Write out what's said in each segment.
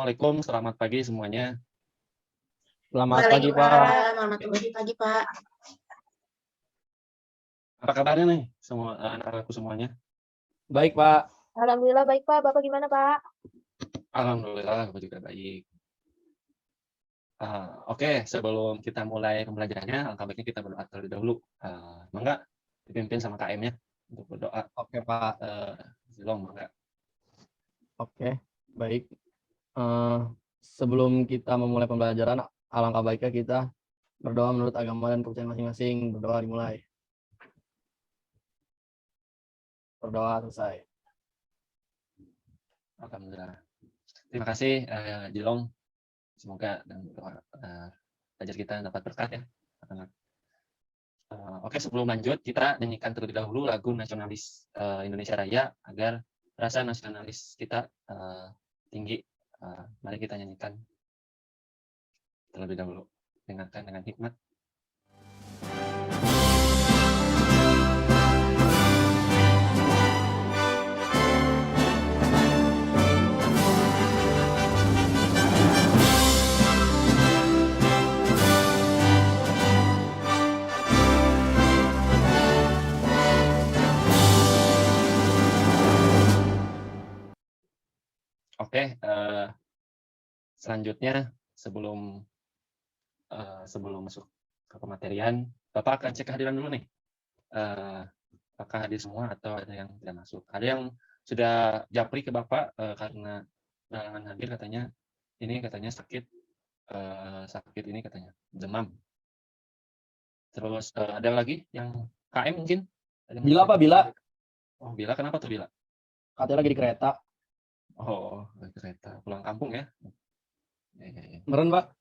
Assalamualaikum, selamat pagi semuanya. Selamat pagi, Pak. Selamat pagi, Pak. Apa kabarnya nih semua anak-anakku semuanya? Baik, Pak. Alhamdulillah baik, Pak. Bapak gimana, Pak? Alhamdulillah, aku juga baik. Oke, sebelum kita mulai pembelajarannya, alangkah baiknya kita berdoa terlebih dahulu. Mangga dipimpin sama KM-nya untuk berdoa. Oke, Pak. Zilong, mangga. Oke, baik. Sebelum kita memulai pembelajaran, alangkah baiknya kita berdoa menurut agama dan kepercayaan masing-masing. Berdoa dimulai. Berdoa selesai. Alhamdulillah. Terima kasih, Jilong. Semoga dan belajar kita dapat berkat ya. Oke, sebelum lanjut, kita nyanyikan terlebih dahulu lagu nasionalis Indonesia Raya agar rasa nasionalis kita tinggi. Mari kita nyanyikan terlebih dahulu. Dengarkan dengan hikmat. Oke, selanjutnya sebelum masuk ke pematerian, Bapak akan cek kehadiran dulu nih. Apakah hadir semua atau ada yang tidak masuk? Ada yang sudah japri ke Bapak karena halangan hadir katanya sakit ini katanya demam. Terus ada lagi yang KM mungkin? Bila, Pak, Bila. Oh, Bila, kenapa tuh Bila? Katanya lagi di kereta. Oh, kereta pulang kampung ya? Ya. Meren, Pak.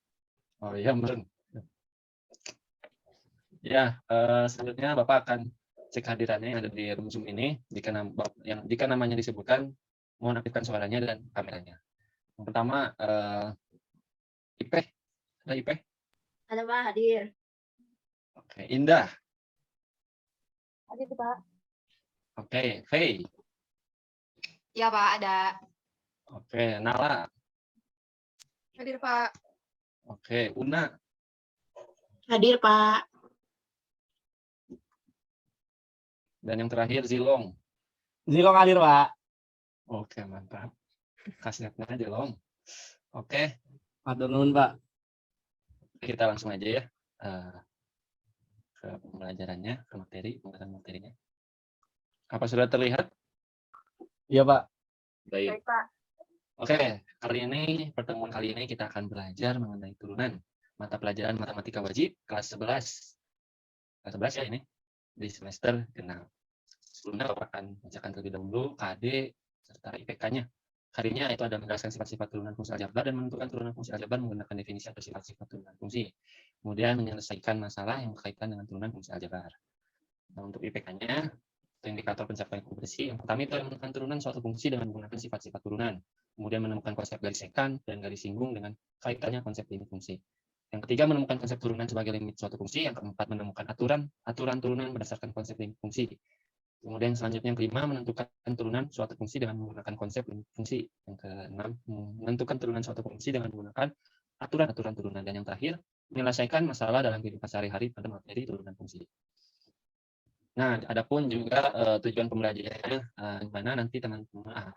Oh iya, meren. Ya, selanjutnya Bapak akan cek hadirannya yang ada di room Zoom ini. Jika namanya disebutkan, mohon aktifkan suaranya dan kameranya. Yang pertama, Ipe. Ada Ipe? Ada, Pak, hadir. Oke, Indah. Hadir, Pak. Oke, Faye. Ya, Pak, ada. Oke, Nala. Hadir, Pak. Oke, Una. Hadir, Pak. Dan yang terakhir, Zilong. Zilong hadir, Pak. Oke, mantap. Kasihnya aja, Long. Oke, Matur nuwun, Pak. kita langsung aja ya ke pembelajarannya, ke pembahasan materinya. Apa sudah terlihat? Iya, Pak. Baik. Baik, Pak. Oke, pertemuan kali ini kita akan belajar mengenai turunan mata pelajaran matematika wajib kelas 11. Kelas 11 ya ini, di semester ke-6. Sebelumnya Bapak akan bacakan terlebih dahulu KD serta IPK-nya. Harinya itu ada menjelaskan sifat-sifat turunan fungsi aljabar dan menentukan turunan fungsi aljabar menggunakan definisi atau sifat-sifat turunan fungsi. Kemudian menyelesaikan masalah yang berkaitan dengan turunan fungsi aljabar. Nah, untuk IPK-nya, itu indikator pencapaian kompetensi. Yang pertama itu menemukan turunan suatu fungsi dengan menggunakan sifat-sifat turunan. Kemudian menemukan konsep garis sekan dan garis singgung dengan kaitannya konsep limit fungsi. Yang ketiga, menemukan konsep turunan sebagai limit suatu fungsi. Yang keempat, menemukan aturan turunan berdasarkan konsep limit fungsi. Kemudian selanjutnya yang kelima, menentukan turunan suatu fungsi dengan menggunakan konsep limit fungsi. Yang keenam, menentukan turunan suatu fungsi dengan menggunakan aturan turunan. Dan yang terakhir, menyelesaikan masalah dalam kehidupan sehari-hari pada materi turunan fungsi. Nah, adapun juga tujuan pembelajarannya, di mana nanti teman-teman,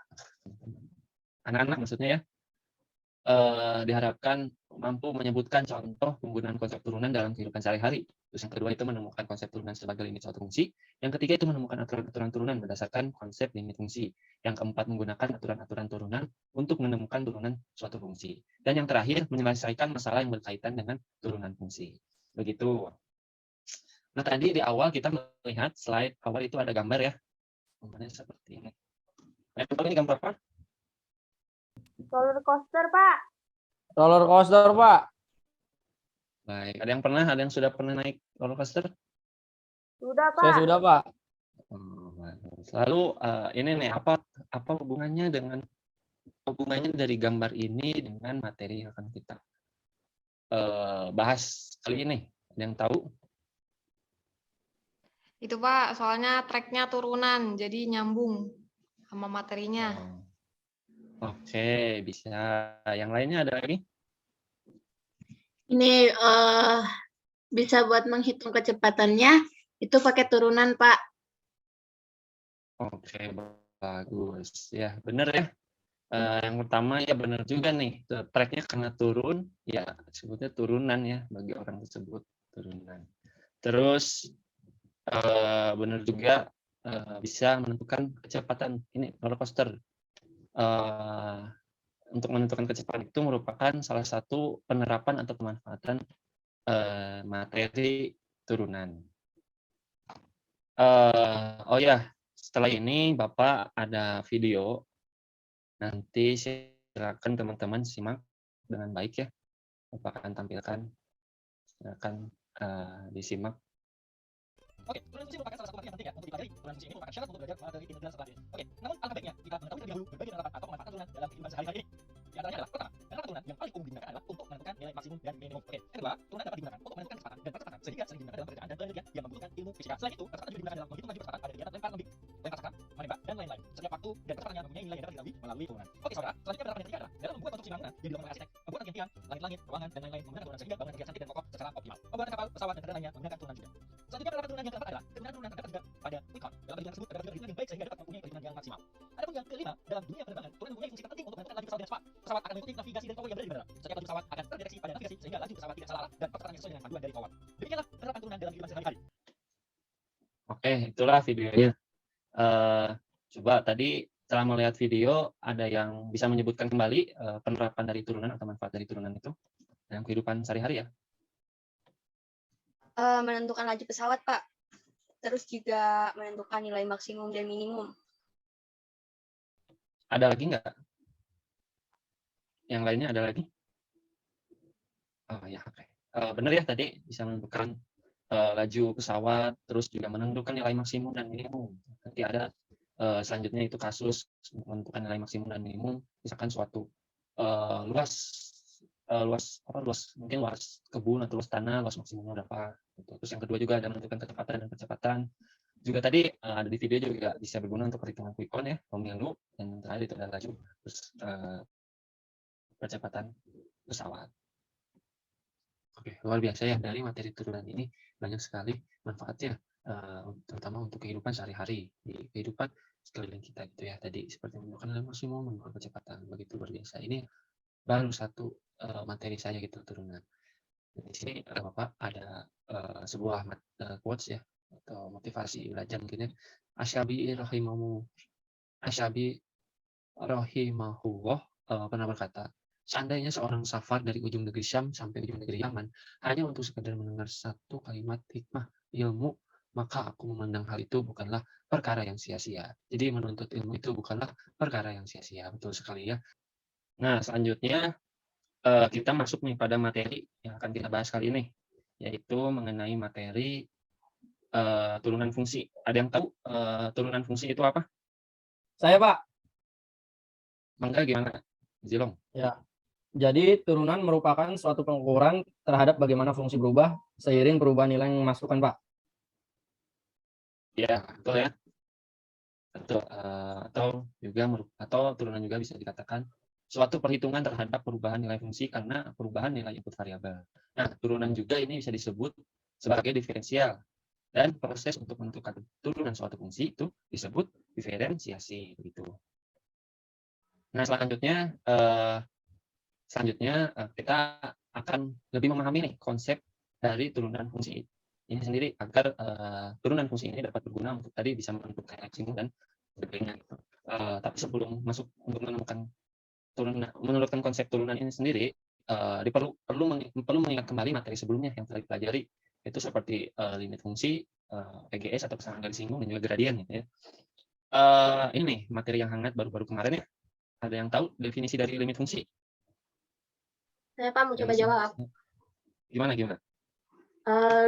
anak-anak maksudnya ya, diharapkan mampu menyebutkan contoh penggunaan konsep turunan dalam kehidupan sehari-hari. Terus yang kedua itu menemukan konsep turunan sebagai limit suatu fungsi. Yang ketiga itu menemukan aturan-aturan turunan berdasarkan konsep limit fungsi. Yang keempat menggunakan aturan-aturan turunan untuk menemukan turunan suatu fungsi. Dan yang terakhir menyelesaikan masalah yang berkaitan dengan turunan fungsi. Begitu. Nah, tadi di awal kita melihat slide awal itu ada gambar ya. Gambarnya seperti ini. Ini gambar apa? Roller coaster, Pak. Roller coaster, Pak. Baik, ada yang sudah pernah naik roller coaster? Sudah, Pak. Saya sudah, Pak. Lalu ini nih apa hubungannya dari gambar ini dengan materi yang akan kita bahas kali ini? Ada yang tahu? Itu, Pak, soalnya tracknya turunan, jadi nyambung sama materinya. Oke, bisa. Yang lainnya ada lagi? Ini bisa buat menghitung kecepatannya itu pakai turunan, Pak. Oke, bagus. Ya, benar ya. Yang pertama ya benar juga nih, track-nya karena turun, ya sebutnya turunan ya bagi orang tersebut, turunan. Terus benar juga bisa menentukan kecepatan. Ini roller coaster. Untuk menentukan kecepatan itu merupakan salah satu penerapan atau pemanfaatan materi turunan. Oh ya, setelah ini Bapak ada video, nanti silakan teman-teman simak dengan baik ya. Bapak akan tampilkan, silakan disimak. Oke, turunan fungsi merupakan salah satu materi yang penting ya untuk dipelajari. Turunan fungsi ini merupakan syarat untuk belajar materi integral setelah ini. Oke, namun alangkah baiknya jika mengetahui terlebih dahulu berbagai penerapan atau pemanfaatan turunan dalam kehidupan sehari-hari ini. Di antaranya adalah pertama, penerapan turunan yang paling umum digunakan adalah untuk menentukan nilai maksimum dan minimum. Oke, yang kedua, turunan dapat digunakan untuk menentukan kecepatan dan percepatan sehingga sering digunakan dalam pekerjaan dan penelitian yang membutuhkan ilmu fisika. Selain itu, percepatan juga digunakan dalam menghitung laju kecepatan pada kegiatan lempar lembing, lempar cakram, menembak, dan lain-lain. Setiap waktu dan kecepatannya mempunyai nilai yang dapat dilalui melalui turunan. Oke, saudara, selanjutnya penerapan yang ketiga adalah dalam membuat konstruksi bangunan yang dilakukan oleh arsitek, membuat tiang-tiang, langit-langit, ruangan, dan lain-lain menggunakan turunan sehingga bangunan terlihat cantik dan kokoh secara optimal. Pembuatan kapal, pesawat, dan kendaraan lainnya menggunakan turunan juga. Selanjutnya penerapan turunan yang keempat adalah penggunaan turunan terdapat juga pada quick count. Dalam perhitungan tersebut terdapat juga perhitungan yang baik sehingga dapat mempunyai perhitungan yang maksimal. Adapun yang kelima, dalam dunia penerbangan, turunan mempunyai fungsi penting untuk menentukan laju pesawat dengan cepat. Pesawat akan mengikuti navigasi dari tower yang berada di bandara. Setiap laju pesawat akan terdeteksi pada navigasi sehingga laju pesawat tidak salah arah dan percepatan yang sesuai dengan panduan dari tower. Demikianlah penerapan turunan dalam kehidupan sehari-hari. Oke, itulah videonya. Coba tadi setelah melihat video, ada yang bisa menyebutkan kembali penerapan dari turunan atau manfaat dari turunan itu dalam kehidupan sehari-hari ya? Menentukan laju pesawat, Pak. Terus juga menentukan nilai maksimum dan minimum. Ada lagi nggak? Yang lainnya ada lagi? Oh ya, oke. Benar ya tadi bisa menentukan laju pesawat, terus juga menentukan nilai maksimum dan minimum. Nanti ada selanjutnya itu kasus menentukan nilai maksimum dan minimum, misalkan suatu luas mungkin luas kebun atau luas tanah, luas maksimumnya berapa. Gitu. Terus yang kedua juga ada menentukan kecepatan dan kecepatan. Juga tadi ada di video juga bisa berguna untuk perhitungan quick count ya, pemilu, dan yang terakhir itu ada laju, terus percepatan pesawat. Oke, luar biasa ya, dari materi turunan ini banyak sekali manfaatnya, terutama untuk kehidupan sehari-hari, di kehidupan sekeliling kita gitu ya. Tadi seperti menentukan nilai maksimum, menentukan kecepatan, begitu luar biasa. Ini baru satu materi saya gitu turunan. Di sini Bapak ada sebuah quotes ya, atau motivasi belajar mungkin ya. Asyabi rahimahullah pernah berkata, seandainya seorang safar dari ujung negeri Syam sampai ujung negeri Yaman hanya untuk sekedar mendengar satu kalimat hikmah ilmu, maka aku memandang hal itu bukanlah perkara yang sia-sia. Jadi menuntut ilmu itu bukanlah perkara yang sia-sia. Betul sekali ya. Nah, selanjutnya kita masuk nih pada materi yang akan kita bahas kali ini, yaitu mengenai materi turunan fungsi. Ada yang tahu turunan fungsi itu apa? Saya, Pak. Mangga gimana? Zilong. Ya. Jadi turunan merupakan suatu pengukuran terhadap bagaimana fungsi berubah seiring perubahan nilai yang dimasukkan, Pak. Ya, betul ya. Betul. Atau turunan juga bisa dikatakan suatu perhitungan terhadap perubahan nilai fungsi karena perubahan nilai input variabel. Nah, turunan juga ini bisa disebut sebagai diferensial. Dan proses untuk menentukan turunan suatu fungsi itu disebut diferensiasi. Begitu. Nah, selanjutnya kita akan lebih memahami nih konsep dari turunan fungsi ini sendiri agar turunan fungsi ini dapat berguna untuk tadi bisa menentukan maksimum dan sebagainya. Tapi sebelum masuk untuk menurutkan konsep turunan ini sendiri, perlu mengingat kembali materi sebelumnya yang telah dipelajari, itu seperti limit fungsi, PGS atau pasangan garis singgung, dan juga gradien gitu ya. Ini nih materi yang hangat baru-baru kemarin ya. Ada yang tahu definisi dari limit fungsi? Saya, Pak, mau coba jawab. Gimana?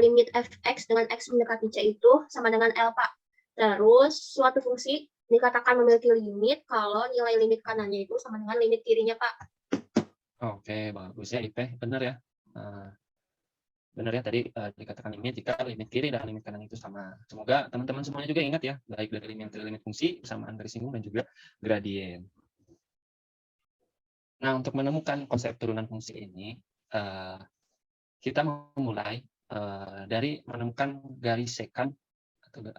Limit fx dengan x mendekati c itu sama dengan L, Pak. Terus suatu fungsi dikatakan memiliki limit kalau nilai limit kanannya itu sama dengan limit kirinya, Pak. Oke, bagus ya IP, benar ya. Benar ya tadi dikatakan limit jika limit kiri dan limit kanan itu sama. Semoga teman-teman semuanya juga ingat ya, baik dari limit fungsi, persamaan garis singgung, dan juga gradien. Nah, untuk menemukan konsep turunan fungsi ini, kita memulai dari menemukan garis sekan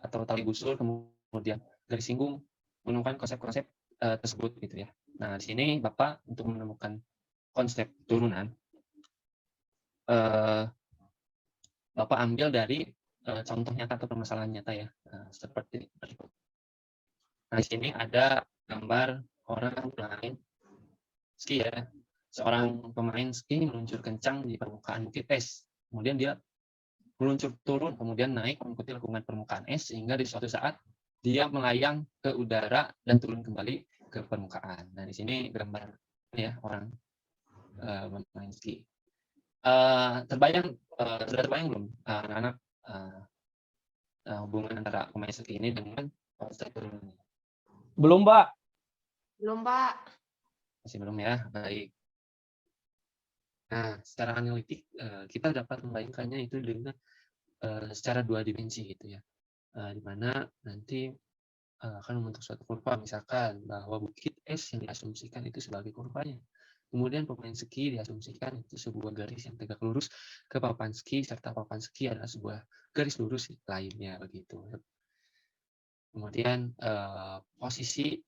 atau tali busur, kemudian garis singgung, menemukan konsep-konsep tersebut gitu ya. Nah, di sini Bapak untuk menemukan konsep turunan, eh, Bapak ambil dari contoh nyata atau permasalahan nyata ya, seperti berikut. Nah, di sini ada gambar orang main ski ya. Seorang pemain ski meluncur kencang di permukaan bukit es. Kemudian dia meluncur turun, kemudian naik mengikuti lengkungan permukaan es, sehingga di suatu saat dia melayang ke udara dan turun kembali ke permukaan. Nah, di sini gambar ya orang bermain ski. Sudah terbayang belum anak-anak hubungan antara pemain ski ini dengan konsep turunannya? Belum, Pak. Belum, Pak. Masih belum ya? Baik. Nah, secara analitik kita dapat membayangkannya itu dengan secara 2 dimensi gitu ya. Di mana nanti akan membentuk suatu kurva, misalkan bahwa bukit es yang diasumsikan itu sebagai kurvanya. Kemudian pemain ski diasumsikan itu sebuah garis yang tegak lurus ke papan ski, serta papan ski adalah sebuah garis lurus lainnya begitu. Kemudian posisi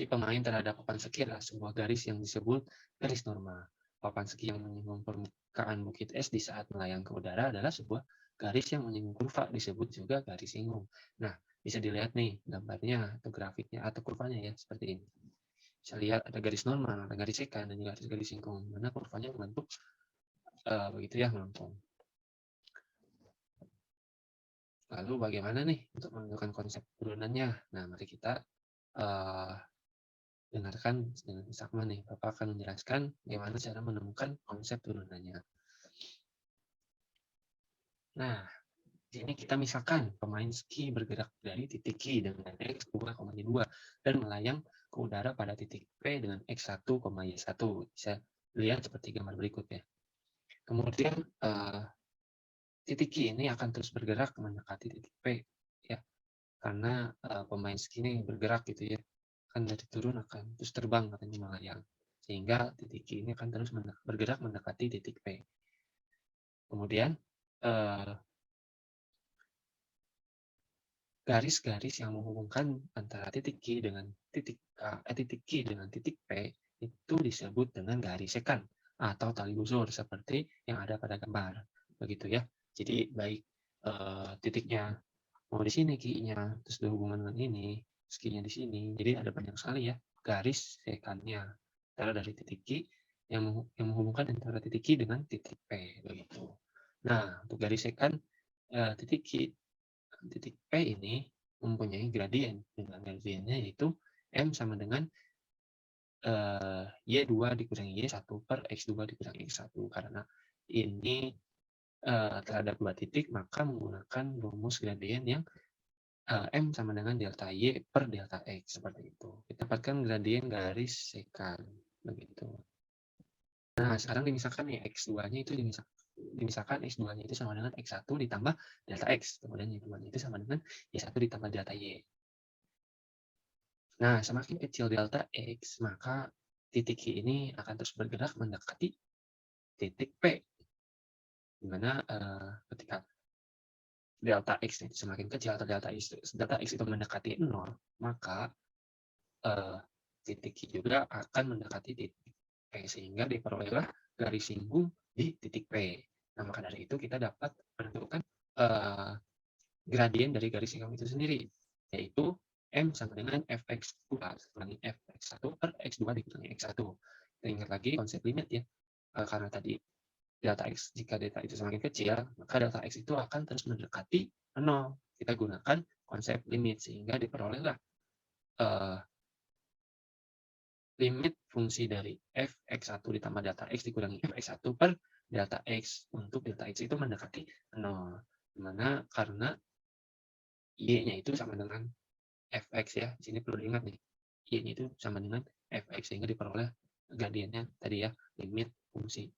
pemain terhadap papan ski adalah sebuah garis yang disebut garis normal. Papan ski yang menyinggung permukaan bukit es di saat melayang ke udara adalah sebuah garis yang menyinggung kurva, disebut juga garis singgung. Nah, bisa dilihat nih gambarnya atau grafiknya atau kurvanya ya, seperti ini. Bisa lihat ada garis normal, ada garis sekan, dan juga ada garis singgung. Mana kurvanya membentuk begitu ya, melengkung. Lalu bagaimana nih untuk menentukan konsep turunannya? Nah, mari kita dengarkan dengan seksama nih. Bapak akan menjelaskan bagaimana cara menemukan konsep turunannya. Nah, di sini kita misalkan pemain ski bergerak dari titik Q dengan X 2,2 dan melayang ke udara pada titik P dengan X1, Y1. Bisa lihat seperti gambar berikut ya. Kemudian titik Q ini akan terus bergerak mendekati titik P ya. Karena pemain ski ini bergerak gitu ya. Kan dari turun akan terus terbang katanya melayang. Sehingga titik Q ini akan terus bergerak mendekati titik P. Kemudian garis-garis yang menghubungkan antara titik Q dengan titik P itu disebut dengan garis sekan atau tali busur seperti yang ada pada gambar. Begitu ya. Jadi baik titiknya mau di sini Q-nya, terus berhubungan dengan ini, ski-nya di sini. Jadi ada banyak sekali ya garis sekannya antara dari titik Q yang menghubungkan antara titik Q dengan titik P begitu. Nah, untuk garis sekan titik Q titik P ini mempunyai gradien. Dengan gradiennya yaitu M sama dengan Y2 dikurangi Y1 per X2 dikurangi X1. Karena ini terhadap dua titik, maka menggunakan rumus gradien yang M sama dengan delta Y per delta X. Seperti itu. Kita dapatkan gradien garis sekan. Begitu. Nah, sekarang dimisalkan nih X2-nya itu dimisalkan X2-nya itu sama dengan X1 ditambah delta X. Kemudian Y2-nya itu sama dengan Y1 ditambah delta Y. Nah, semakin kecil delta X, maka titik Q ini akan terus bergerak mendekati titik P. Di mana ketika delta X itu semakin kecil atau delta X itu mendekati 0, maka titik Q juga akan mendekati titik P. Sehingga diperolehlah garis singgung di titik P. Nah, maka dari itu kita dapat menentukan gradien dari garis singgung itu sendiri, yaitu M sama dengan Fx2 kurangi Fx1 per X2 dikurangi X1. Kita ingat lagi konsep limit ya. Karena tadi delta X, jika delta itu semakin kecil, maka delta X itu akan terus mendekati 0. Kita gunakan konsep limit, sehingga diperolehlah limit fungsi dari Fx1 ditambah delta X dikurangi Fx1 per delta X untuk delta X itu mendekati 0. Dimana karena Y-nya itu sama dengan Fx ya. Di sini perlu diingat nih. Y-nya itu sama dengan Fx sehingga diperoleh gradiennya tadi ya, limit fungsi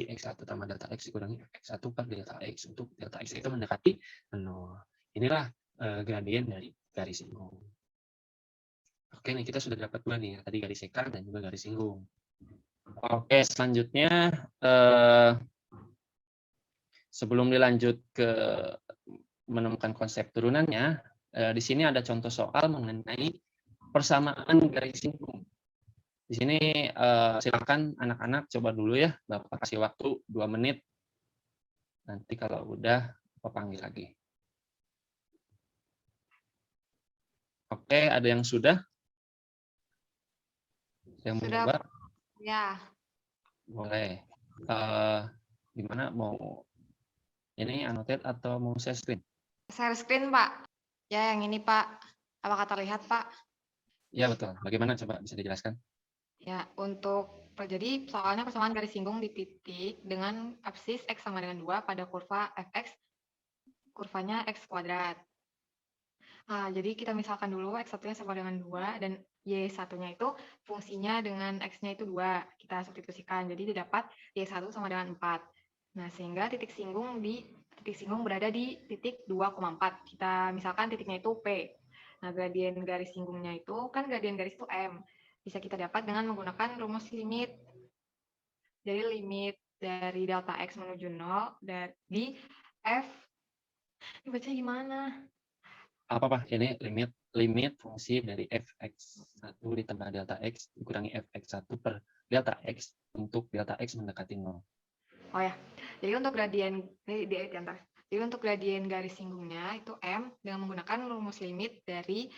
X1 tambah delta X dikurangi Fx1 per delta X untuk delta X itu mendekati 0. Inilah gradien dari garis singgung. Oke nih, kita sudah dapat 2 nih ya, tadi garis sekar dan juga garis singgung. Oke, selanjutnya sebelum dilanjut ke menemukan konsep turunannya, di sini ada contoh soal mengenai persamaan garis singgung. Di sini silakan anak-anak coba dulu ya, Bapak kasih waktu 2 menit. Nanti kalau udah, Bapak panggil lagi. Oke, ada yang sudah? Yang mau Sudah, coba? ya. Boleh. Gimana, mau ini annotate atau mau share screen? Share screen, Pak. Ya, yang ini, Pak. Apakah terlihat, Pak? Ya, betul. Bagaimana, coba bisa dijelaskan? Ya, jadi soalnya persamaan garis singgung di titik dengan absis X sama dengan 2 pada kurva fx, kurvanya X kuadrat. Nah, jadi kita misalkan dulu X1-nya sama dengan 2 dan Y1-nya itu fungsinya dengan X-nya itu 2. Kita substitusikan, jadi didapat Y1 sama dengan 4. Nah, sehingga titik singgung berada di titik 2,4. Kita misalkan titiknya itu P. Nah, gradien garis singgungnya itu, kan gradien garis itu M. Bisa kita dapat dengan menggunakan rumus limit. Jadi limit dari delta X menuju 0 dari F. Dibaca gimana? Apa ini limit fungsi dari fx1 ditambah delta x dikurangi fx1 per delta x untuk delta x mendekati 0. Oh ya, jadi untuk gradien Jadi untuk gradien garis singgungnya itu M dengan menggunakan rumus limit dari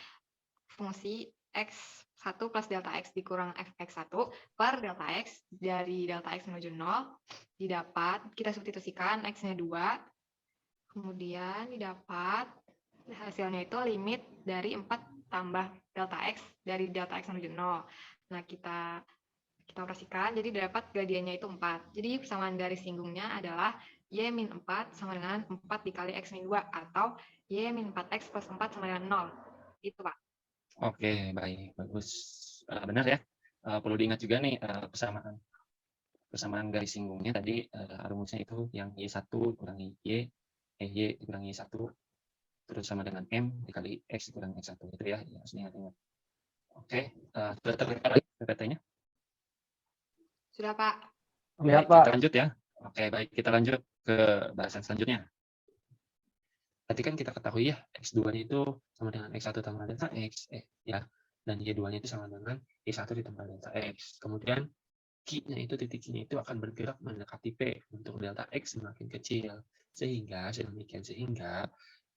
fungsi x1 plus delta x dikurang fx1 per delta x dari delta x menuju 0 didapat, kita substitusikan x-nya 2, kemudian didapat hasilnya itu limit dari 4 tambah delta x dari delta x menuju 0. Nah, kita operasikan, jadi dapat gradiennya itu 4. Jadi persamaan garis singgungnya adalah Y-4 sama dengan 4 dikali X-2 atau Y-4X plus 4 sama dengan 0. Itu, Pak. Oke, baik. Bagus. Benar ya. Perlu diingat juga nih persamaan garis singgungnya tadi rumusnya itu yang Y1 kurangi Y dikurangi Y1 terus sama dengan M dikali X dikurangi X1. Itu ya, harus diingat-ingat. Oke, sudah terlihat lagi PPT-nya? Sudah, Pak. Lihat, Baik, Pak. kita lanjut ya. Oke, baik. Kita lanjut ke bahasan selanjutnya. Tadi kan kita ketahui ya, X2-nya itu sama dengan X1 tambah delta X. Ya. Dan Y2-nya itu sama dengan Y1 ditambah delta X. Kemudian, Q-nya itu, titik Q-nya itu akan bergerak mendekati P untuk delta X semakin kecil. Sehingga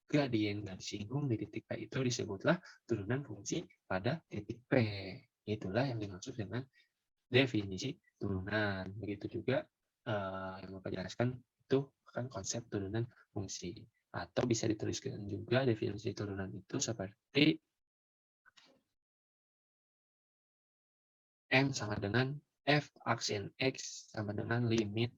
gradien garis singgung di titik P itu disebutlah turunan fungsi pada titik P. Itulah yang dimaksud dengan definisi turunan. Begitu juga yang Bapak jelaskan itu kan konsep turunan fungsi. Atau bisa dituliskan juga definisi turunan itu seperti M sama dengan F aksin X sama dengan limit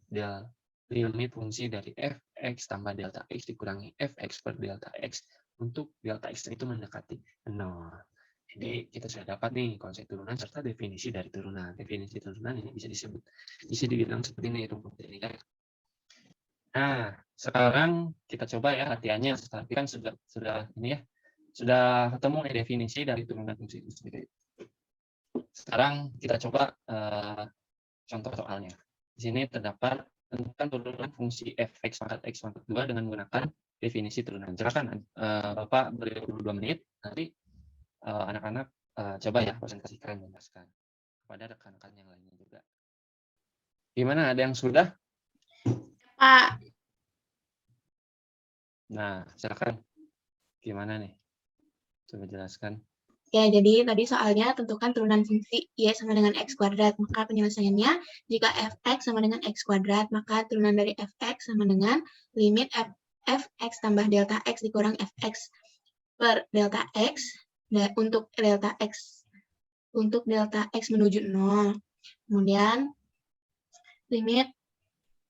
fungsi dari Fx tambah delta X dikurangi Fx per delta X untuk delta X itu mendekati 0. Jadi kita sudah dapat nih konsep turunan serta definisi dari turunan. Definisi turunan ini bisa dibilang seperti ini rumput ini kan. Nah, sekarang kita coba ya latihannya. Tapi kan sudah ini ya, sudah ketemu nih definisi dari turunan fungsi itu sendiri. Sekarang kita coba contoh soalnya. Di sini terdapat tentukan turunan fungsi fx pangkat x pangkat 2 dengan menggunakan definisi turunan. Silakan Bapak beri 22 menit. Nanti anak-anak coba ya presentasikan dan jelaskan kepada rekan-rekan yang lainnya juga. Gimana? Ada yang sudah? Pak, Nah, silakan. Gimana nih? Coba jelaskan. ya, jadi tadi soalnya tentukan turunan fungsi Y sama dengan X kuadrat. Maka penyelesaiannya, jika Fx sama dengan X kuadrat, maka turunan dari Fx sama dengan limit Fx tambah delta X dikurang Fx per delta X untuk delta X menuju 0. Kemudian, limit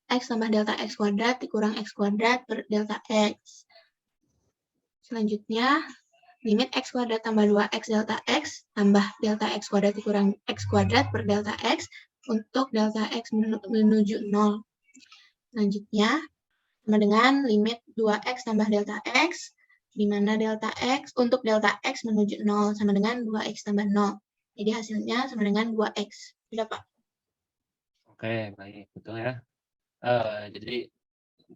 X tambah delta X kuadrat dikurang X kuadrat per delta X. Selanjutnya, limit X kuadrat tambah 2X delta X tambah delta X kuadrat dikurang X kuadrat per delta X untuk delta X menuju 0. Selanjutnya, sama dengan limit 2X tambah delta X di mana untuk delta X menuju 0 sama dengan 2X tambah 0. Jadi hasilnya sama dengan 2X. Sudah, Pak. Oke, baik, betul ya. Jadi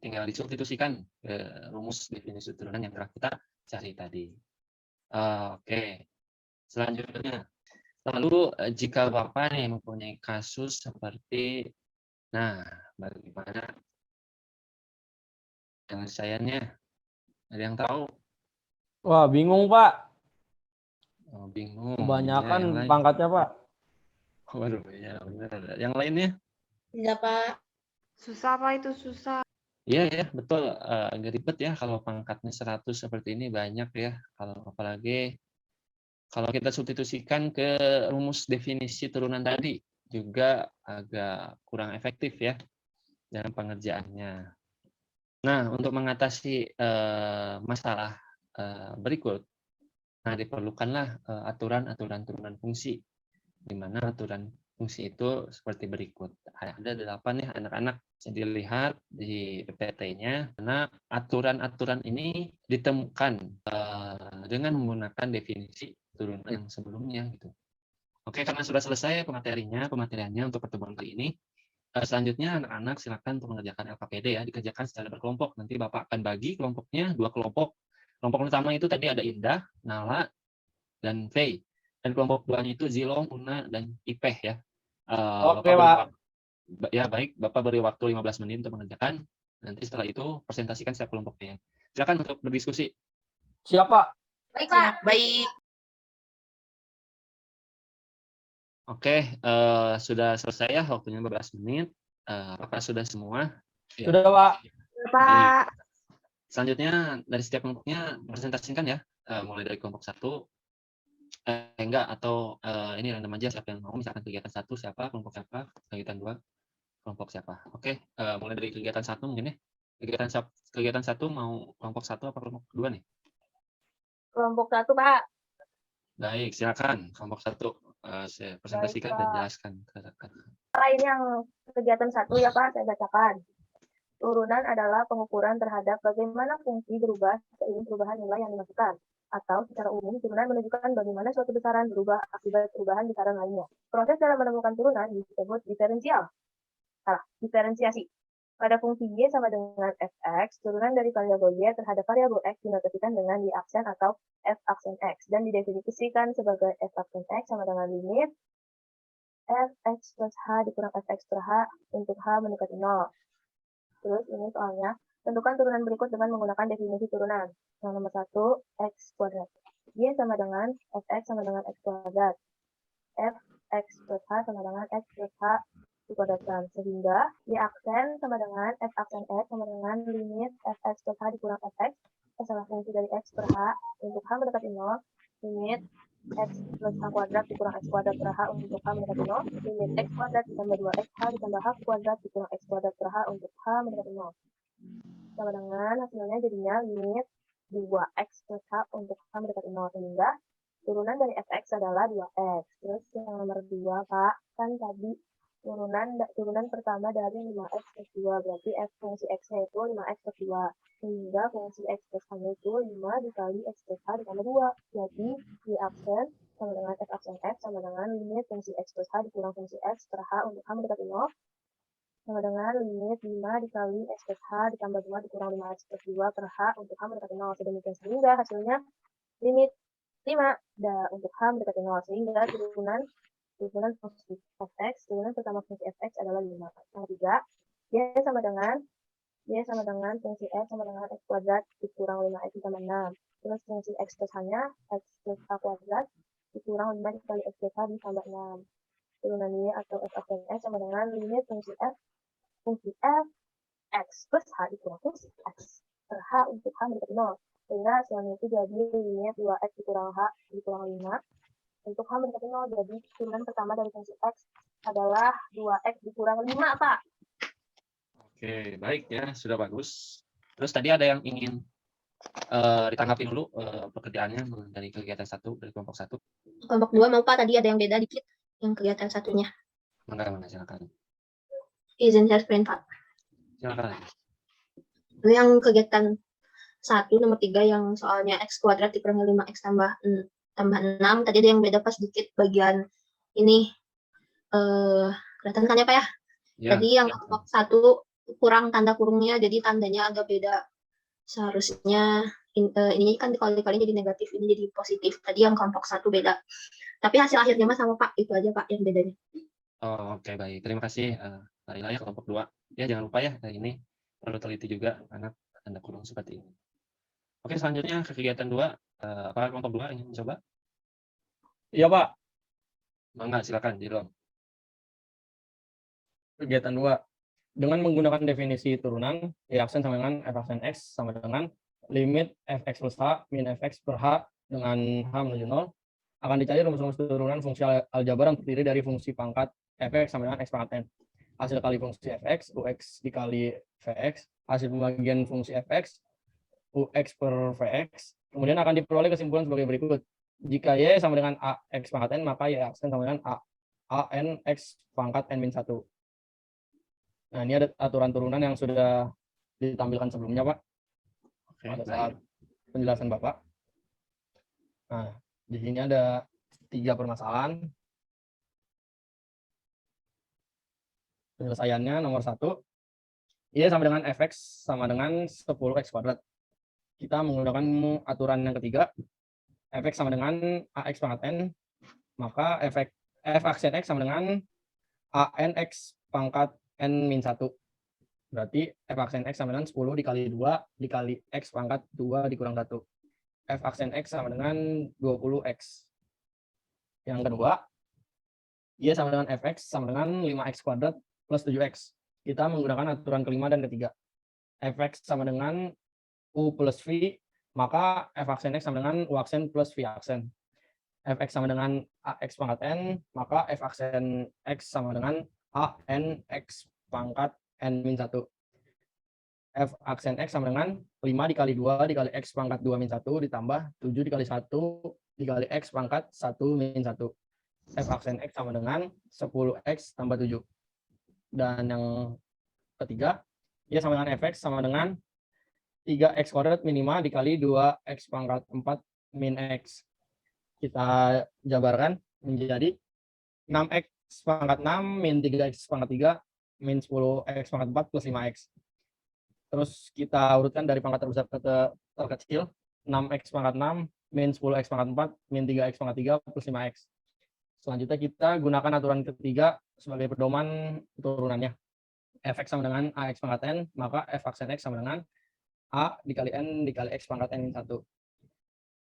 tinggal disubstitusikan ke rumus definisi turunan yang telah kita cari tadi. Oke, selanjutnya. Lalu jika Bapak nih mempunyai kasus seperti, nah bagaimana penyelesaiannya? Ada yang tahu? Wah, bingung, Pak. Oh, bingung. Kebanyakan Ya, yang lain. pangkatnya, Pak. Waduh, ya benar. Yang lainnya? Tidak, Pak. Susah Pak, itu susah. Iya ya, betul. Agak ribet ya kalau pangkatnya 100 seperti ini, banyak ya. Apalagi kalau kita substitusikan ke rumus definisi turunan tadi, juga agak kurang efektif ya dalam pengerjaannya. Nah, untuk mengatasi masalah berikut, nah diperlukanlah aturan-aturan turunan fungsi, di mana aturan fungsi itu seperti berikut. Ada 8 ya anak-anak, bisa dilihat di PPT-nya, karena aturan-aturan ini ditemukan dengan menggunakan definisi turunan yang sebelumnya gitu. Oke, karena sudah selesai pemateriannya untuk pertemuan kali ini. Selanjutnya anak-anak silakan untuk mengerjakan LKPD ya, dikerjakan secara berkelompok. Nanti Bapak akan bagi kelompoknya 2 kelompok. Kelompok pertama itu tadi ada Indah, Nala, dan Fei. Dan kelompok 2-nya itu Zilong, Una, dan Ipeh ya. Oke, Pak. Ya baik, Bapak beri waktu 15 menit untuk mengerjakan. Nanti setelah itu presentasikan setiap kelompoknya. Silakan untuk berdiskusi. Siap, Pak. Baik, Pak. Baik. Oke, sudah selesai ya waktunya 15 menit. Apakah sudah semua? Ya. Sudah, Pak. Pak. Selanjutnya dari setiap kelompoknya presentasikan ya, mulai dari kelompok 1, enggak, atau ini random aja siapa yang mau, misalkan kegiatan 1 siapa, kelompok siapa, kegiatan 2, kelompok siapa. Oke, mulai dari kegiatan 1 mungkin ya. Kegiatan 1 mau kelompok 1 apa kelompok 2 nih? Kelompok 1, Pak. Baik, silakan kelompok 1. Saya presentasikan dan jelaskan. Pak, ini yang kegiatan 1 ya, Pak, saya bacakan. Turunan adalah pengukuran terhadap bagaimana fungsi berubah seiring perubahan nilai yang dimasukkan. Atau secara umum, turunan menunjukkan bagaimana suatu besaran berubah akibat perubahan besaran lainnya. Proses dalam menemukan turunan disebut diferensiasi. Pada fungsi Y sama dengan fx, turunan dari variabel Y terhadap variabel X dinotasikan dengan Y aksen atau F aksen X, dan didefinisikan sebagai F aksen X sama dengan limit fx plus H dikurang fx per H untuk H mendekati 0. Terus ini soalnya, tentukan turunan berikut dengan menggunakan definisi turunan. Yang nomor 1, X kuadrat. Y sama dengan fx sama dengan X kuadrat. Fx plus H sama dengan X plus H dikuadratkan. Sehingga Y aksen sama dengan F aksen X sama dengan limit fx plus H dikurang fx, salah fungsi dari X per H untuk H mendekati 0, limit X plus H kuadrat dikurang X kuadrat per H untuk H mendekati 0, limit X kuadrat ditambah 2X H ditambah H kuadrat dikurang X kuadrat per H untuk H mendekati 0. Sama dengan hasilnya jadinya limit 2X plus H untuk H mendekati 0, sehingga turunan dari fx adalah 2X. Terus yang nomor 2, Pak, kan tadi turunan pertama dari 5X plus 2, berarti F fungsi X-nya itu 5X plus 2. Sehingga fungsi X plus H-nya itu 5 dikali X plus H ditambah 2. Jadi, Y aksen sama dengan F aksen X sama dengan limit fungsi X plus H dikurang fungsi X per H untuk H mendekati 0. Sama dengan limit 5 dikali X plus H ditambah 2 dikurang 5X plus 2 per H untuk H mendekati 0. Sedemikian sehingga hasilnya limit 5 untuk H mendekati 0. Sehingga turunan fungsi fx, turunan pertama fungsi fx adalah 5. Yang ketiga, y sama dengan fungsi x sama dengan x kuadrat dikurang 5x ditambah 6. Terus fungsi x plus h-nya x plus h kuadrat dikurang 5 dikali x plus h ditambah 6. Turunan y atau f aksen x sama dengan limit fungsi f x plus h dikurang fungsi x per h untuk h mendekati 0. Sehingga hasilnya itu jadi limit 2x dikurang h dikurang 5 untuk H mendekati 0. Jadi turunan pertama dari fungsi X adalah 2X dikurang 5, Pak. Oke, baik ya, sudah bagus. Terus tadi ada yang ingin ditanggapi dulu pekerjaannya dari kegiatan 1, dari kelompok 1. Kelompok 2 mau, Pak, tadi ada yang beda dikit, yang kegiatan satunya. Mana, silakan. Izin share screen, Pak. Silakan. Yang kegiatan 1, nomor 3 yang soalnya X kuadrat dikurangi 5X tambah 6. Tadi ada yang beda pas sedikit bagian ini. Kelihatan kan ya Pak ya? Ya, Tadi yang kelompok 1 kurang tanda kurungnya, jadi tandanya agak beda. Seharusnya ini kan kalau dikali jadi negatif, ini jadi positif. Tadi yang kelompok 1 beda. Tapi hasil akhirnya mah sama Pak, itu aja Pak yang bedanya. oh, oke baik. Terima kasih Laila ya kelompok 2. Ya jangan lupa ya hari ini perlu teliti juga karena tanda kurung seperti ini. Oke, selanjutnya ke kegiatan 2. Apa kelompok 2 ingin mencoba? Iya Pak, Mangga, silakan Jilom. kegiatan 2. Dengan menggunakan definisi turunan, Y aksen sama dengan F aksen X sama dengan limit Fx plus H min Fx per H dengan H menuju 0, akan dicari rumus-rumus turunan fungsi aljabar yang terdiri dari fungsi pangkat Fx sama dengan X pangkat N. Hasil kali fungsi Fx, Ux dikali Vx, hasil pembagian fungsi Fx, Ux per Vx, kemudian akan diperoleh kesimpulan sebagai berikut. Jika Y sama dengan Ax pangkat N, maka Y aksen sama dengan An X pangkat N min 1. Nah, ini ada aturan turunan yang sudah ditampilkan sebelumnya, Pak, Oke, pada baik. saat penjelasan Bapak. Nah, di sini ada 3 permasalahan. Penyelesaiannya nomor 1, Y sama dengan Fx sama dengan 10x kuadrat. Kita menggunakan aturan yang ketiga, Fx sama dengan Ax pangkat N, maka F aksen X sama dengan Anx pangkat N min 1. Berarti F aksen X sama dengan 10 dikali 2 dikali X pangkat 2 dikurang 1. F aksen X sama dengan 20X. Yang kedua, Y sama dengan Fx sama dengan 5X kuadrat plus 7X. Kita menggunakan aturan kelima dan ketiga. Fx sama dengan U plus V, maka F aksen X sama dengan U aksen plus V aksen. Fx sama dengan Ax pangkat N, maka F aksen X sama dengan Anx pangkat N min 1. F aksen X sama dengan 5 dikali 2 dikali X pangkat 2 min 1 ditambah 7 dikali 1 dikali X pangkat 1 min 1. F aksen X sama dengan 10X tambah 7. Dan yang ketiga, Y sama dengan Fx sama dengan 3X kuadrat min 5 dikali 2X pangkat 4 min X. Kita jabarkan menjadi 6X pangkat 6 min 3X pangkat 3 min 10X pangkat 4 plus 5X. Terus kita urutkan dari pangkat terbesar ke terkecil. 6X pangkat 6 min 10X pangkat 4 min 3X pangkat 3 plus 5X. Selanjutnya kita gunakan aturan ketiga sebagai pedoman turunannya. Fx sama dengan Ax pangkat N, maka F aksen X sama dengan A dikali N dikali X pangkat N min 1.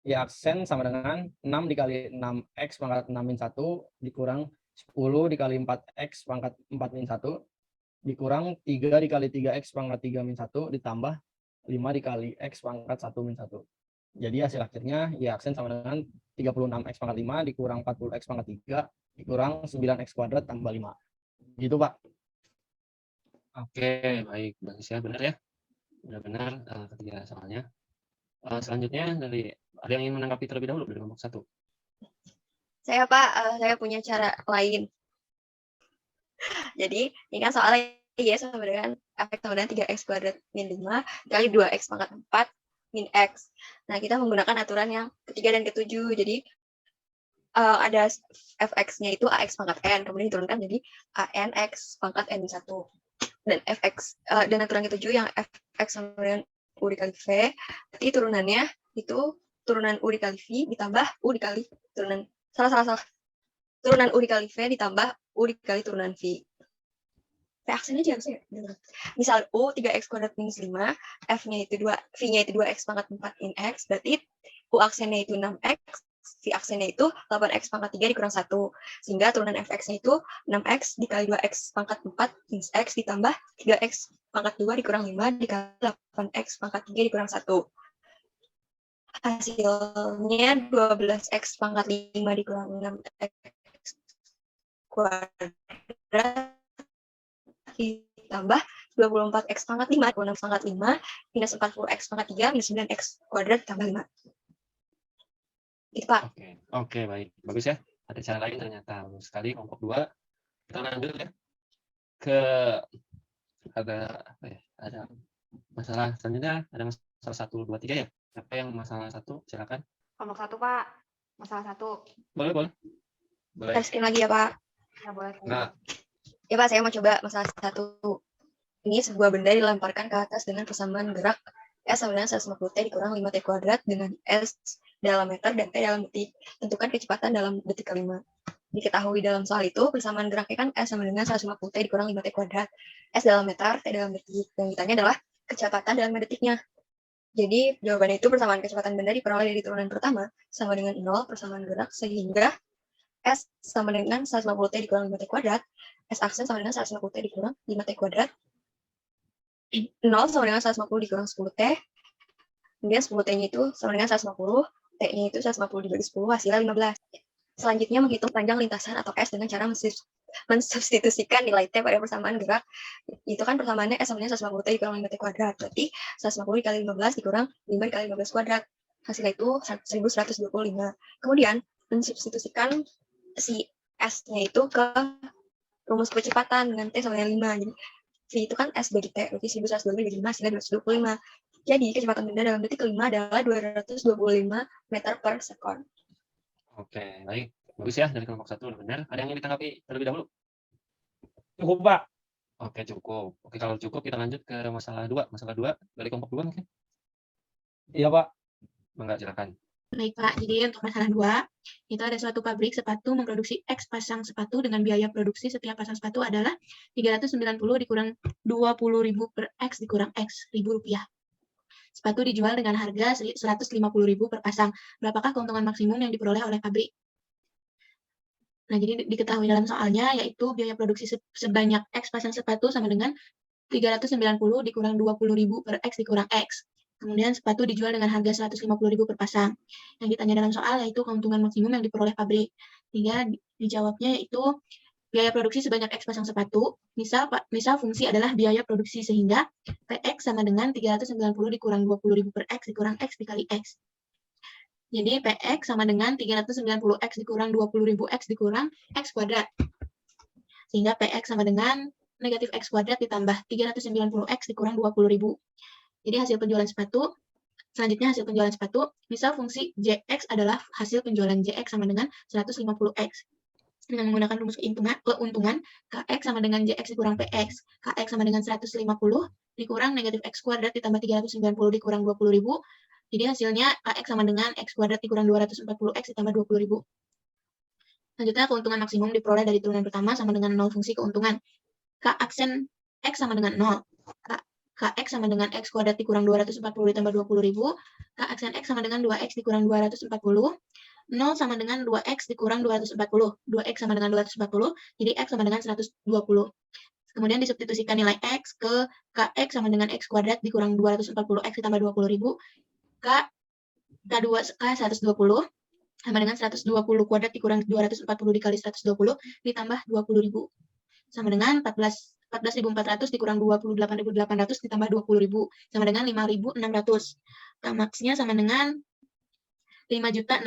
Y aksen sama dengan 6 dikali 6X pangkat 6 min 1 dikurang 10 dikali 4X pangkat 4 min 1 dikurang 3 dikali 3X pangkat 3 min 1 ditambah 5 dikali X pangkat 1 min 1. Jadi hasil akhirnya Y aksen sama dengan 36X pangkat 5 dikurang 40X pangkat 3 dikurang 9X kuadrat tambah 5. Gitu, Pak. Oke, baik. Bagus ya, benar ya. Benar-benar ketiga soalnya. Selanjutnya dari ada yang ingin menanggapi terlebih dahulu dari kelompok 1? Saya Pak, saya punya cara lain. Jadi ini kan soalnya Y sama dengan Fx sama dengan 3X kuadrat min 5 kali 2X pangkat 4 min X. Nah, kita menggunakan aturan yang ketiga dan ketujuh. Jadi ada Fx-nya itu Ax pangkat N, kemudian diturunkan jadi Anx pangkat N min 1. Dan Fx dan aturan ketujuh yang Fx sama dengan U dikali V, berarti turunannya itu turunan U dikali V ditambah U dikali turunan turunan U dikali V ditambah U dikali turunan V. V aksennya aja harusnya. Misal U 3X kuadrat minus 5, F-nya itu 2, V-nya itu 2X pangkat 4 in X, berarti U aksennya itu 6X, V aksennya itu 8X pangkat 3 dikurang 1. Sehingga turunan Fx-nya itu 6X dikali 2X pangkat 4 min X ditambah 3X pangkat 2 dikurang 5 dikali 8X pangkat 3 dikurang 1. Hasilnya 12X pangkat 5 dikurang 6X kuadrat ditambah 24X pangkat 5 dikurang 6 pangkat 5 minus 40X pangkat 3 minus 9X kuadrat ditambah 5. Gitu, Pak. Oke, baik. Bagus ya. Ada cara lain ternyata. Bagus sekali kelompok 2. Kita lanjut ya. Ada masalah selanjutnya, ada masalah masalah 1, 2, 3 ya? Apa yang masalah 1? Silakan. Kelompok 1, Pak. Masalah 1. Boleh, boleh. Boleh. Share screen lagi ya, Pak. Ya, boleh. Nah, Ya, Pak, saya mau coba masalah 1. Ini sebuah benda dilemparkan ke atas dengan persamaan gerak S sama dengan 150 T dikurang 5 T kuadrat dengan S dalam meter dan T dalam detik. Tentukan kecepatan dalam detik kelima. Diketahui dalam soal itu, persamaan geraknya kan S sama dengan 150 T dikurang 5 T kuadrat. S dalam meter, T dalam detik. Yang ditanya adalah kecepatan dalam detiknya. Jadi, jawabannya itu persamaan kecepatan benda diperoleh dari turunan pertama sama dengan 0 persamaan gerak sehingga S sama dengan 150 T dikurang 5 T kuadrat. S aksen sama dengan 150 T dikurang 5 T kuadrat. 0 sama dengan 150 dikurang 10 T. Kemudian 10 T-nya itu sama dengan 150. T-nya itu 150 dibagi 10, hasilnya 15. Selanjutnya menghitung panjang lintasan atau S dengan cara mensubstitusikan nilai T pada persamaan gerak. Itu kan persamaannya S sama dengan 150 T dikurang 5 T kuadrat. Berarti 150 dikali 15 dikurang 5 dikali 15 kuadrat. Hasilnya itu 1125. Kemudian mensubstitusikan si S-nya itu ke rumus kecepatan dengan T sama dengan 5. Jadi V itu kan S bagi T, berarti 1125 bagi 5, hasilnya 225. Jadi kecepatan benda dalam detik kelima adalah 225 meter per sekon. oke, baik. Bagus ya dari kelompok 1 udah benar. Ada yang ingin ditanggapi terlebih dahulu? Cukup, Pak. Oke, cukup. Oke, kalau cukup kita lanjut ke masalah 2. Masalah 2 dari kelompok 2 mungkin. Iya, Pak. Mangga, silakan. Baik, Pak. Jadi untuk masalah 2, itu ada suatu pabrik sepatu memproduksi X pasang sepatu dengan biaya produksi setiap pasang sepatu adalah 390 dikurang 20.000 per X dikurang X ribu rupiah. Sepatu dijual dengan harga 150.000 per pasang. Berapakah keuntungan maksimum yang diperoleh oleh pabrik? Nah, jadi diketahui dalam soalnya yaitu biaya produksi sebanyak X pasang sepatu sama dengan 390 dikurang 20.000 per X dikurang X. Kemudian sepatu dijual dengan harga 150.000 per pasang. Yang ditanya dalam soal yaitu keuntungan maksimum yang diperoleh pabrik. Sehingga dijawabnya yaitu biaya produksi sebanyak X pasang sepatu. Misal fungsi adalah biaya produksi sehingga PX sama dengan 390 dikurang 20.000 per X dikurang X dikali X. Jadi PX sama dengan 390X dikurang 20.000 X dikurang X kuadrat. Sehingga PX sama dengan negatif X kuadrat ditambah 390X dikurang 20.000. Jadi hasil penjualan sepatu, selanjutnya hasil penjualan sepatu, misal fungsi JX adalah hasil penjualan JX sama dengan 150X. Dengan menggunakan rumus keuntungan, KX sama dengan JX dikurang PX. KX sama dengan 150 dikurang negatif X kuadrat ditambah 390 dikurang 20.000. Jadi hasilnya KX sama dengan X kuadrat dikurang 240X ditambah 20.000. Selanjutnya keuntungan maksimum diperoleh dari turunan pertama sama dengan 0 fungsi keuntungan. K aksen X sama dengan 0. KX sama dengan X kuadrat dikurang 240 ditambah 20.000. K aksen X sama dengan 2X dikurang 240. 0 sama dengan 2X dikurang 240. 2X sama dengan 240, jadi X sama dengan 120. Kemudian disubstitusikan nilai X ke KX sama dengan X kuadrat dikurang 240X ditambah 20.000. K120 sama dengan 120 kuadrat dikurang 240 dikali 120 ditambah 20.000. Sama dengan 14.400 dikurang 28.800 ditambah 20.000. Sama dengan 5.600. Maksnya sama dengan 5.600.000.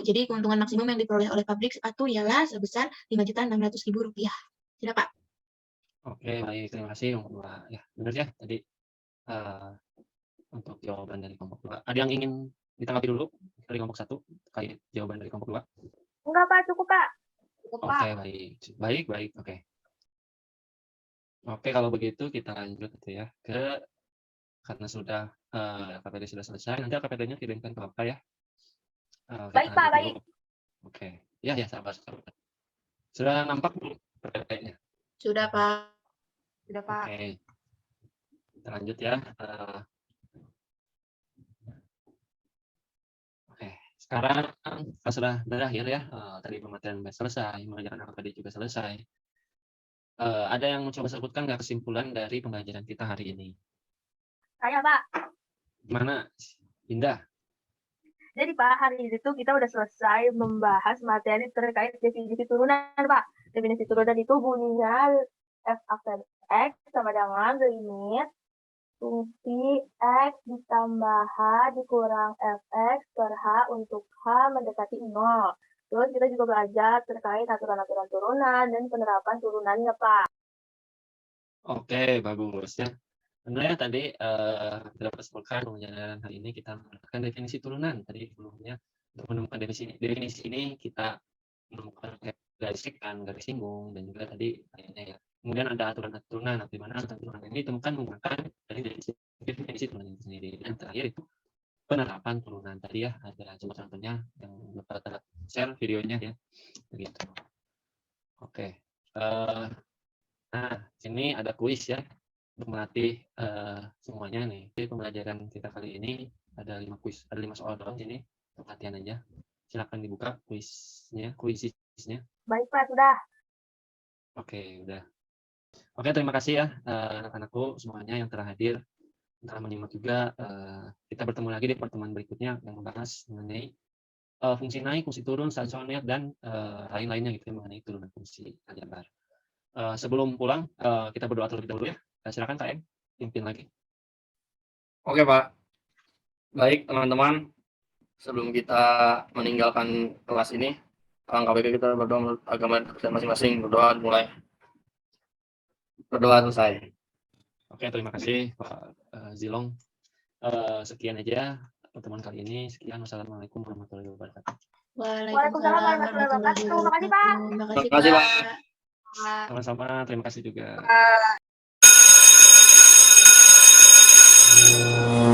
Jadi keuntungan maksimum yang diperoleh oleh pabrik sepatu ialah sebesar 5.600.000 rupiah. Sudah, Pak? Oke, baik. Terima kasih kelompok 2. Ya, benar ya tadi untuk jawaban dari kelompok 2. Ada yang ingin ditanggapi dulu dari kelompok 1 terkait jawaban dari kelompok 2? Enggak, Pak. Cukup, Pak. Oke, baik. Oke. Oke, kalau begitu kita lanjut ya ke karena sudah KPD sudah selesai, nanti KPD-nya kirimkan ke Bapak ya. Baik, Pak, baik. Oke. Ya, sabar. Sudah nampak belum PPT-nya? Sudah, Pak. Sudah, Pak. Oke. Kita lanjut ya. Oke. Sekarang sudah berakhir ya. Tadi pemateri selesai, mengajarkan KPD juga selesai. Ada yang mencoba sebutkan nggak kesimpulan dari pembelajaran kita hari ini? Saya, Pak. Gimana, Indah? Jadi, Pak, hari ini tuh kita udah selesai membahas materi terkait definisi turunan, Pak. Definisi turunan itu bunyinya F aksen X sama dengan limit fungsi X ditambah H dikurang Fx per H untuk H mendekati 0. Terus kita juga belajar terkait aturan-aturan turunan dan penerapan turunannya, Pak. Oke, bagus ya. Sebenarnya tadi kita dapat simpulkan pembelajaran hari ini kita menggunakan definisi turunan. Tadi sebelumnya untuk menemukan definisi ini kita menemukan garis tekan, garis singgung, dan juga tadi lainnya ya. Kemudian ada aturan-aturan, di mana aturan ini ditemukan menggunakan dari definisi turunan itu sendiri. Dan terakhir itu penerapan turunan tadi ya, ada contoh-contohnya yang dapat share videonya ya, begitu. Oke, nah sini ada kuis ya untuk melatih semuanya nih. Jadi pembelajaran kita kali ini ada 5 kuis, ada 5 soal doang sini untuk latihan aja. Silakan dibuka kuisnya. Baik, Pak, sudah. Oke, udah. Oke, terima kasih ya anak-anakku semuanya yang telah hadir, yang telah menyimak juga. Kita bertemu lagi di pertemuan berikutnya yang membahas mengenai fungsi naik, fungsi turun, stasioner, dan lain-lainnya gitu mengenai turunan fungsi aljabar. Sebelum pulang, kita berdoa terlebih dahulu ya. Silakan Kak Em, pimpin lagi. Oke, Pak. Baik, teman-teman. Sebelum kita meninggalkan kelas ini, alangkah baiknya kita berdoa menurut agama dan masing-masing. Berdoa mulai. Berdoa selesai. Oke, terima kasih Pak Zilong. Sekian aja pertemuan kali ini. Sekian, wassalamualaikum warahmatullahi wabarakatuh. Waalaikumsalam warahmatullahi wabarakatuh. Makasih, Pak. Makasih, Terima kasih, Pak. Pak. Sama-sama, terima kasih juga. Uh,